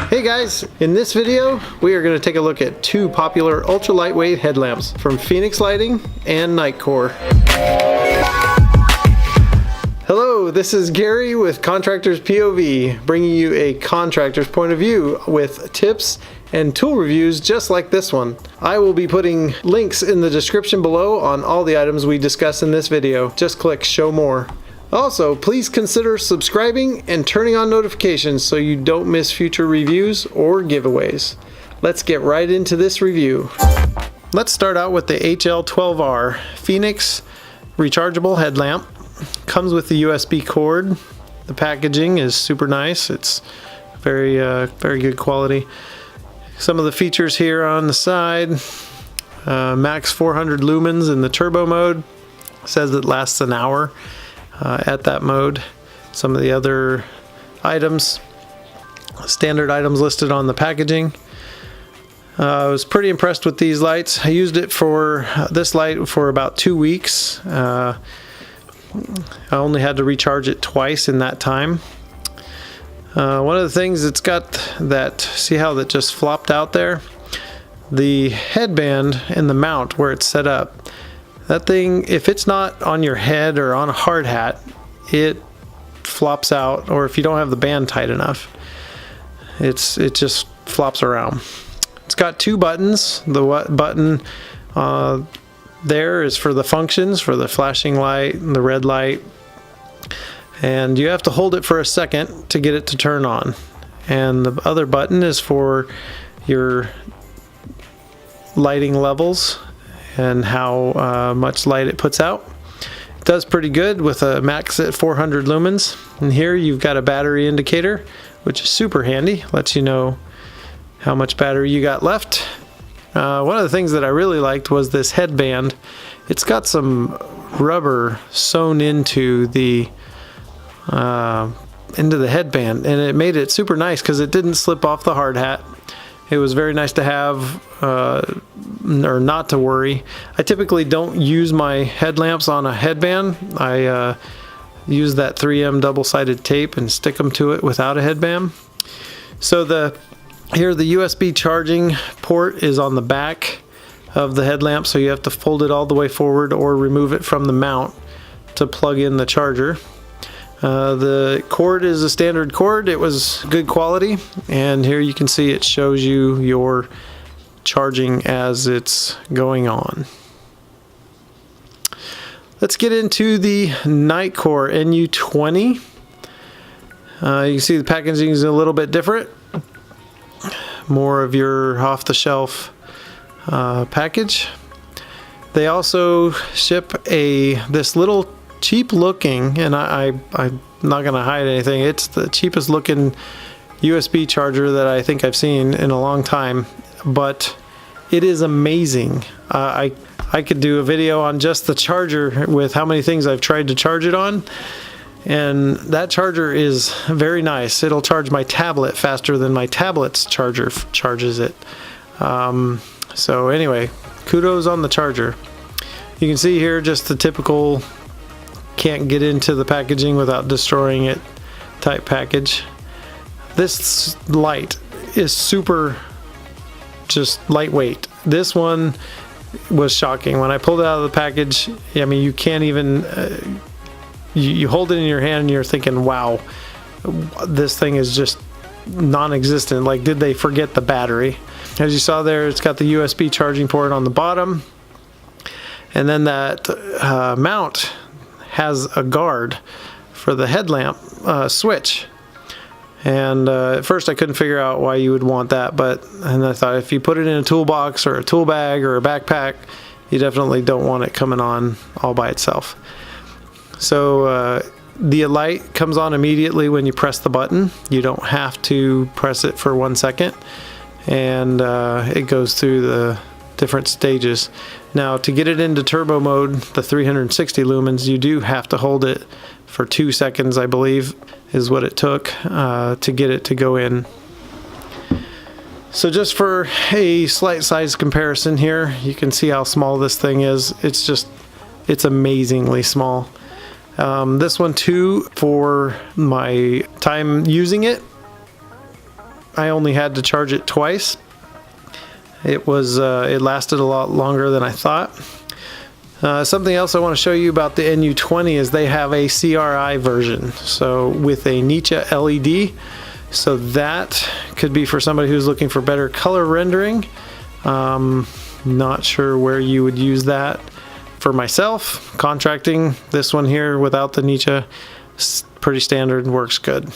Hey guys, in this video we are going to take a look at two popular ultra lightweight headlamps from Fenix Lighting and Nitecore. Hello, this is Gary with Contractor's POV, bringing you a contractor's point of view with tips and tool reviews just like this one. I will be putting links in the description below on all the items we discuss in this video. Just click show more. Also, please consider subscribing and turning on notifications so you don't miss future reviews or giveaways. Let's get right into this review. Let's start out with the HL12R Fenix rechargeable headlamp. Comes with the USB cord. The packaging is super nice. It's very good quality. Some of the features here on the side: max 400 lumens in the turbo mode. It says it lasts an hour at that mode. Some of the other items, standard items listed on the packaging. I was pretty impressed with these lights. I used it for this light for about 2 weeks. I only had to recharge it twice in that time. One of the things it's got, that see how that just flopped out there? The headband and the mount where it's set up, that thing, if it's not on your head or on a hard hat, it flops out, or if you don't have the band tight enough, it just flops around. It's got two buttons. The button there is for the functions, for the flashing light and the red light, and you have to hold it for a second to get it to turn on. And the other button is for your lighting levels and how much light it puts out. It does pretty good with a max at 400 lumens. And here you've got a battery indicator, which is super handy. Lets you know how much battery you got left. One of the things that I really liked was this headband. It's got some rubber sewn into the headband, and it made it super nice because it didn't slip off the hard hat. It was very nice to have, or not to worry. I typically don't use my headlamps on a headband. I use that 3M double-sided tape and stick them to it without a headband. So here the USB charging port is on the back of the headlamp, so you have to fold it all the way forward or remove it from the mount to plug in the charger. The cord is a standard cord. It was good quality, and here you can see it shows you your charging as it's going on. Let's get into the Nitecore NU20. You can see the packaging is a little bit different. More of your off-the-shelf package. They also ship this little cheap looking, and I'm not gonna hide anything, it's the cheapest looking USB charger that I think I've seen in a long time, but it is amazing. I could do a video on just the charger with how many things I've tried to charge it on, and that charger is very nice. It'll charge my tablet faster than my tablet's charger charges it. So anyway, kudos on the charger. You can see here just the typical can't get into the packaging without destroying it type package. This light is super just lightweight. This one was shocking. When I pulled it out of the package, I mean, you can't even you hold it in your hand and you're thinking, wow, this thing is just non-existent. Like, did they forget the battery? As you saw there, it's got the USB charging port on the bottom, and then that mount has a guard for the headlamp switch. And at first I couldn't figure out why you would want that, and I thought if you put it in a toolbox or a tool bag or a backpack, you definitely don't want it coming on all by itself. So the light comes on immediately when you press the button. You don't have to press it for 1 second, and it goes through the different stages. Now, to get it into turbo mode, the 360 lumens, you do have to hold it for 2 seconds, I believe, is what it took to get it to go in. So just for a slight size comparison here, you can see how small this thing is. It's amazingly small. This one too, for my time using it, I only had to charge it twice. It lasted a lot longer than I thought. Something else I want to show you about the NU20 is they have a CRI version, so with a Nitecore LED. So that could be for somebody who's looking for better color rendering. Not sure where you would use that. For myself, contracting, this one here without the Nitecore, pretty standard and works good.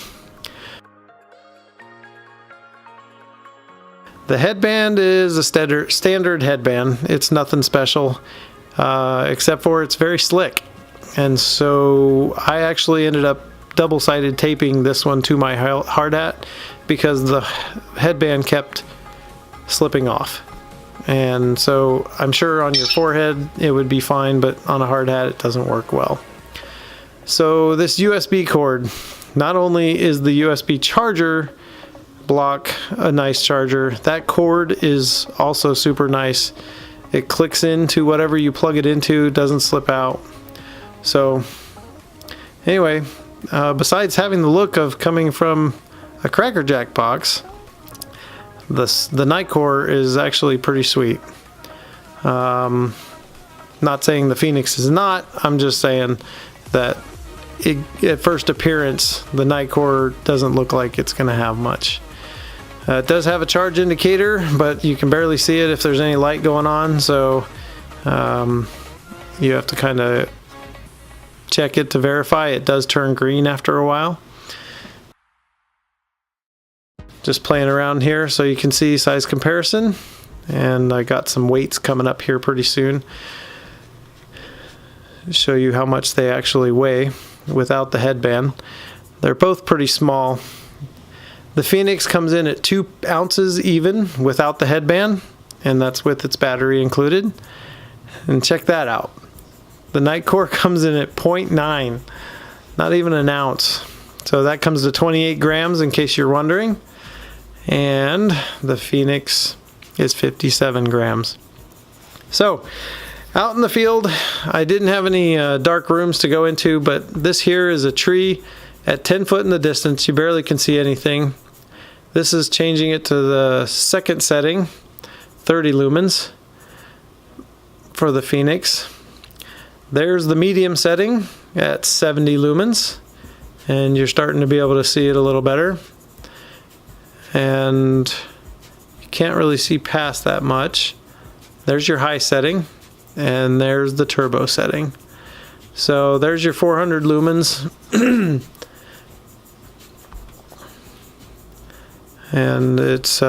The headband is a standard headband. It's nothing special, except for it's very slick. And so I actually ended up double-sided taping this one to my hard hat because the headband kept slipping off. And so I'm sure on your forehead it would be fine, but on a hard hat it doesn't work well. So this USB cord, not only is the USB charger block a nice charger, that cord is also super nice. It clicks into whatever you plug it into, doesn't slip out. So anyway, besides having the look of coming from a Cracker Jack box, the Nitecore is actually pretty sweet. Not saying the Fenix is not, I'm just saying that at first appearance the Nitecore doesn't look like it's going to have much. It does have a charge indicator, but you can barely see it if there's any light going on, so you have to kind of check it to verify. It does turn green after a while. Just playing around here so you can see size comparison, and I got some weights coming up here pretty soon. Show you how much they actually weigh without the headband. They're both pretty small. The Fenix comes in at 2 ounces even without the headband, and that's with its battery included. And check that out. The Nitecore comes in at 0.9, not even an ounce. So that comes to 28 grams in case you're wondering. And the Fenix is 57 grams. So out in the field, I didn't have any dark rooms to go into, but this here is a tree at 10 foot in the distance. You barely can see anything. This is changing it to the second setting, 30 lumens for the Fenix. There's the medium setting at 70 lumens, and you're starting to be able to see it a little better. And you can't really see past that much. There's your high setting, and there's the turbo setting. So there's your 400 lumens. And it's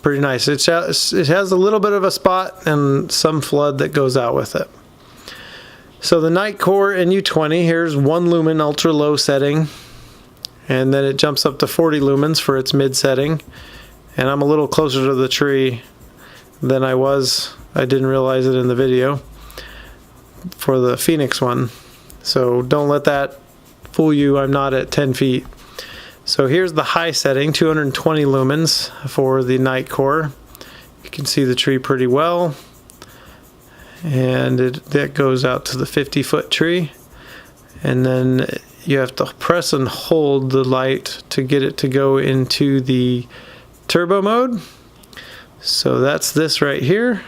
pretty nice. It has a little bit of a spot and some flood that goes out with it. So the Nitecore NU20, here's 1 lumen ultra low setting, and then it jumps up to 40 lumens for its mid setting. And I'm a little closer to the tree than I was. I didn't realize it in the video for the Fenix one. So don't let that fool you. I'm not at 10 feet. So here's the high setting, 220 lumens for the Nitecore. You can see the tree pretty well. And that goes out to the 50-foot tree. And then you have to press and hold the light to get it to go into the turbo mode. So that's this right here.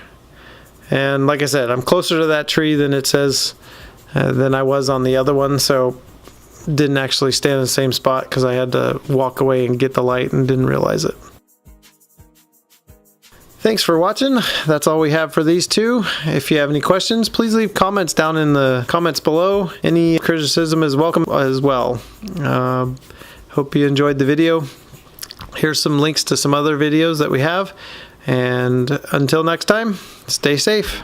And like I said, I'm closer to that tree than it says than I was on the other one, so didn't actually stand in the same spot because I had to walk away and get the light and didn't realize it. Thanks for watching. That's all we have for these two. If you have any questions, please leave comments down in the comments below. Any criticism is welcome as well. Hope you enjoyed the video. Here's some links to some other videos that we have. And until next time, stay safe.